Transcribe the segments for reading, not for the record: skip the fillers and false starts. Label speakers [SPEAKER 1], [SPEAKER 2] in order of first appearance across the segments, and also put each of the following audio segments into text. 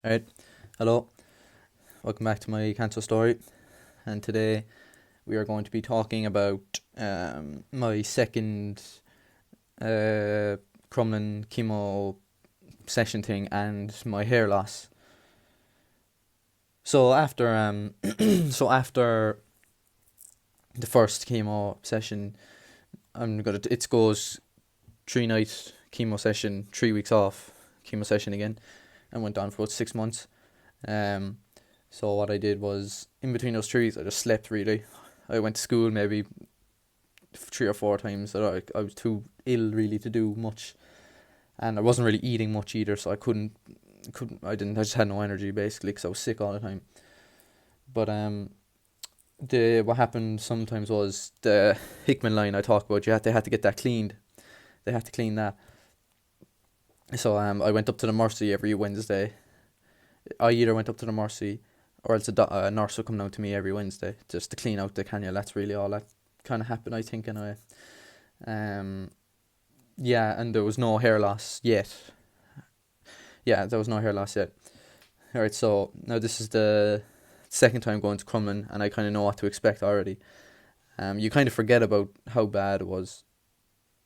[SPEAKER 1] Alright, hello, welcome back to my cancer story. And today we are going to be talking about my second Crumlin chemo session thing and my hair loss. So after so after the first chemo session, it goes 3 night chemo session, 3 weeks off chemo session again, and went on for about 6 months. So what I did was, in between those 3 weeks, I just slept really. I went to school maybe 3 or 4 times. I was too ill really to do much, and I wasn't really eating much either. So I just had no energy basically because I was sick all the time. But what happened sometimes was the Hickman line I talked about. They had to get that cleaned. They had to clean that. So I went up to the Mercy every Wednesday. I either went up to the Mercy, or else a nurse would come down to me every Wednesday just to clean out the cannula. That's really all that kind of happened, I think, anyway. Yeah, and there was no hair loss yet. Alright, so now this is the second time going to Crumlin, and I kind of know what to expect already. You kind of forget about how bad it was.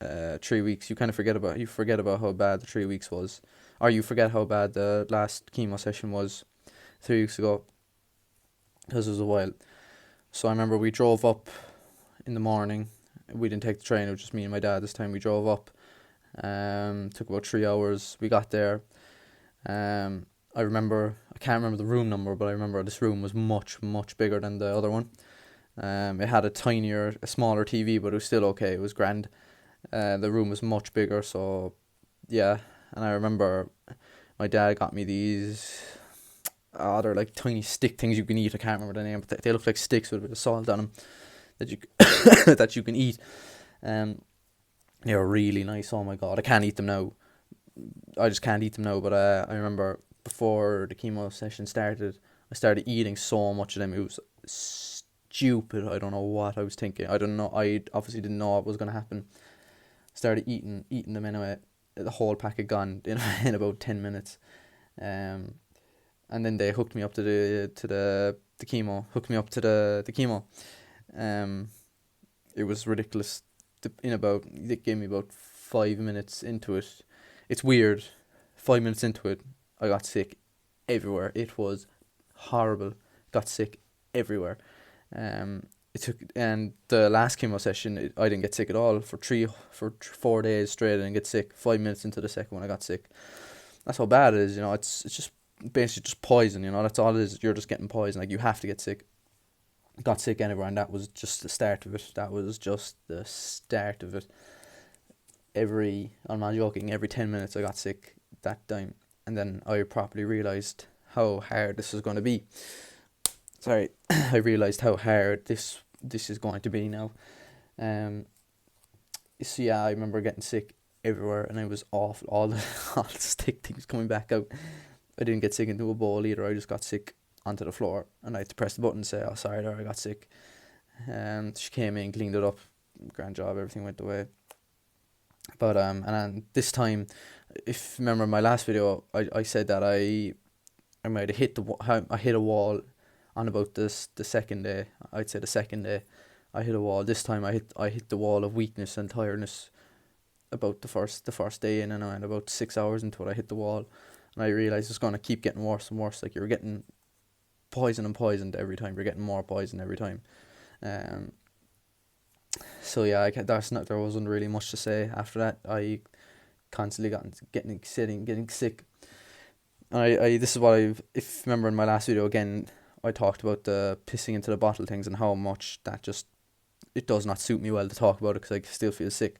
[SPEAKER 1] 3 weeks. You forget about how bad the 3 weeks was, or you forget how bad the last chemo session was 3 weeks ago, because it was a while. So I remember we drove up in the morning. We didn't take the train. It was just me and my dad this time. We drove up. Took about 3 hours. We got there. I can't remember the room number, but I remember this room was much, much bigger than the other one. It had a smaller TV, but it was still okay. It was grand. The room was much bigger, so yeah. And I remember my dad got me these. They're like tiny stick things you can eat. I can't remember the name, but they look like sticks with a bit of salt on them that you that you can eat. They were really nice. Oh my god, I can't eat them now. I just can't eat them now. But I remember before the chemo session started, I started eating so much of them. It was stupid. I don't know what I was thinking. I don't know. I obviously didn't know what was going to happen. Started eating them anyway. The whole packet gone in about 10 minutes. And then they hooked me up to the chemo. Hooked me up to the chemo. It was ridiculous. They gave me about 5 minutes into it. It's weird. 5 minutes into it, I got sick everywhere. It was horrible. Got sick everywhere. And the last chemo session, I didn't get sick at all for 4 days straight. I didn't get sick. 5 minutes into the second one, I got sick. That's how bad it is. It's just basically just poison. That's all it is. You're just getting poison. Like, you have to get sick. Got sick anywhere, and that was just the start of it. I'm not joking. Every 10 minutes, I got sick that time, and then I properly realized how hard this was going to be. Sorry, I realized how hard this is going to be now. So yeah, I remember getting sick everywhere, and it was awful. All the stick things coming back out. I didn't get sick into a bowl either. I just got sick onto the floor, and I had to press the button and say, "Oh, sorry, there, I got sick." She came in, cleaned it up, grand job, everything went away. But and then this time, if you remember my last video, I said that I might have I hit a wall on about the second day. I'd say the second day I hit a wall. This time I hit the wall of weakness and tiredness about the first day in, and about 6 hours into it, I hit the wall, and I realized it's gonna keep getting worse and worse. Like, you're getting poisoned every time. You're getting more poison every time. So yeah, there wasn't really much to say after that. I constantly getting sick. And I this is what if you remember in my last video again, I talked about the pissing into the bottle things and how much that it does not suit me well to talk about it because I still feel sick.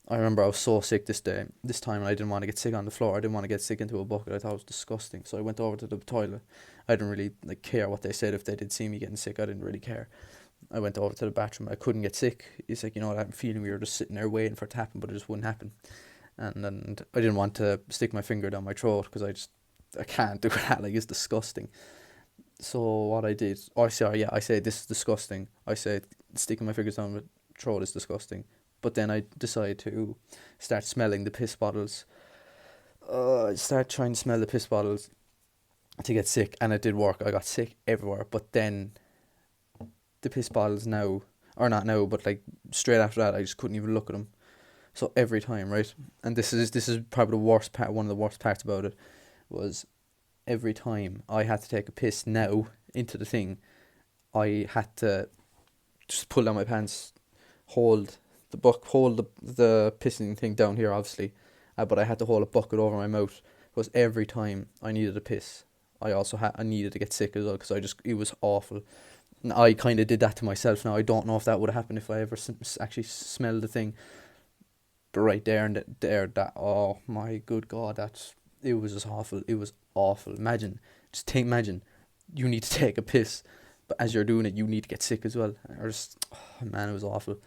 [SPEAKER 1] I remember I was so sick this time, and I didn't want to get sick on the floor. I didn't want to get sick into a bucket. I thought it was disgusting. So I went over to the toilet. I didn't really care what they said. If they did see me getting sick, I didn't really care. I went over to the bathroom. I couldn't get sick. It's like, that feeling we were just sitting there waiting for it to happen, but it just wouldn't happen. And I didn't want to stick my finger down my throat because I can't do that. Like, it's disgusting. So what I did, I said this is disgusting. I said sticking my fingers down my throat is disgusting. But then I decided to start smelling the piss bottles. I started trying to smell the piss bottles, to get sick, and it did work. I got sick everywhere, but then the piss bottles now, or not now, but like straight after that, I just couldn't even look at them. So every time, right, and this is probably the worst part. One of the worst parts about it was every time I had to take a piss now into the thing, I had to just pull down my pants, hold hold the pissing thing down here, obviously, but I had to hold a bucket over my mouth because every time I needed a piss, I needed to get sick as well because it was awful. And I kind of did that to myself. Now I don't know if that would have happened if I ever actually smelled the thing, but right there and there, that, oh my good God, it was just awful. It was awful. Imagine you need to take a piss, but as you're doing it, you need to get sick as well. Or just, oh man, it was awful.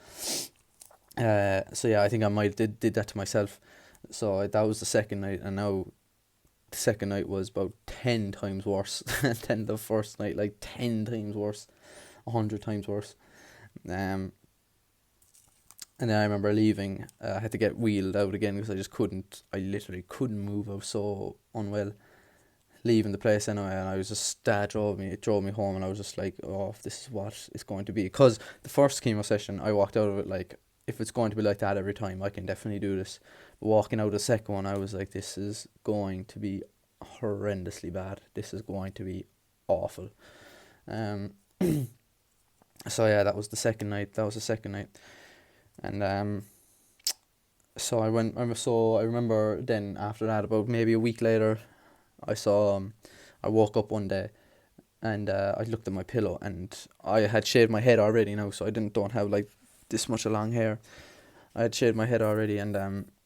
[SPEAKER 1] So yeah, I think I might did that to myself. So that was the second night, and now the second night was about 10 times worse than the first night. Like 10 times worse, 100 times worse. Um, and then I remember leaving. I had to get wheeled out again because I just couldn't. I literally couldn't move. I was so unwell. Leaving the place anyway, and I was just that drove me. It drove me home, and I was just like, oh, this is what it's going to be. Because the first chemo session, I walked out of it like, if it's going to be like that every time, I can definitely do this. But walking out of the second one, I was like, this is going to be horrendously bad. This is going to be awful. Um. So yeah, that was the second night. And so I went. So I remember then after that, about maybe a week later, I saw. I woke up one day, and I looked at my pillow, and I had shaved my head already now, so I don't have like this much of long hair. I had shaved my head already, and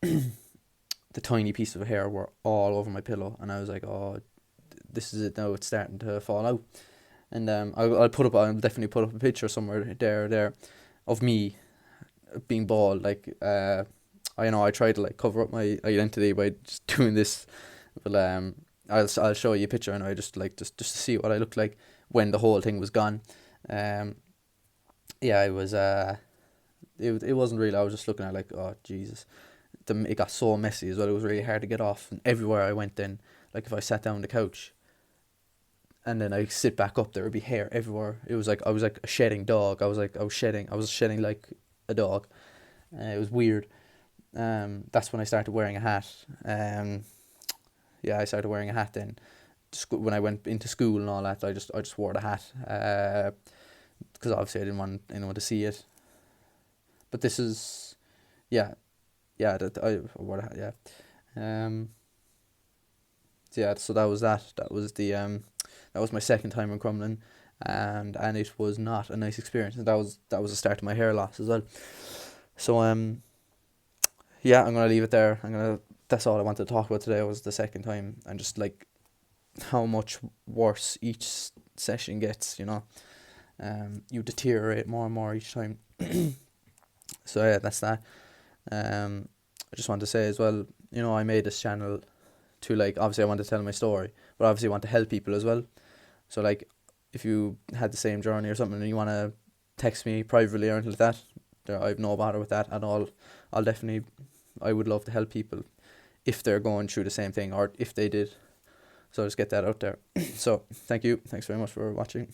[SPEAKER 1] the tiny pieces of hair were all over my pillow, and I was like, oh, this is it now. It's starting to fall out. And I'll definitely put up a picture somewhere there of me being bald. Like I know I tried to like cover up my identity by just doing this, but I'll show you a picture, and I just to see what I looked like when the whole thing was gone. Um, yeah, it wasn't real. I was just looking at like, oh Jesus, it got so messy as well. It was really hard to get off, and everywhere I went then, like if I sat down on the couch and then I sit back up, there would be hair everywhere. It was like I was like a shedding dog. I was shedding like a dog. It was weird. That's when I started wearing a hat. Yeah, I started wearing a hat then. When I went into school and all that, I just wore the hat. Because obviously I didn't want anyone to see it. But this is, yeah, yeah, that I wore the hat. Yeah. Yeah. So that was that. That was my second time in Crumlin, and it was not a nice experience. And that was the start of my hair loss as well. So yeah, I'm gonna leave it there. That's all I wanted to talk about today, was the second time, and just like how much worse each session gets. You deteriorate more and more each time. So yeah, that's that. I just want to say as well, I made this channel to, like, obviously I want to tell my story, but obviously I want to help people as well. So like, if you had the same journey or something and you want to text me privately or anything like that, I have no bother with that at all. I'll definitely, I would love to help people if they're going through the same thing, or if they did. So just get that out there. So thank you. Thanks very much for watching.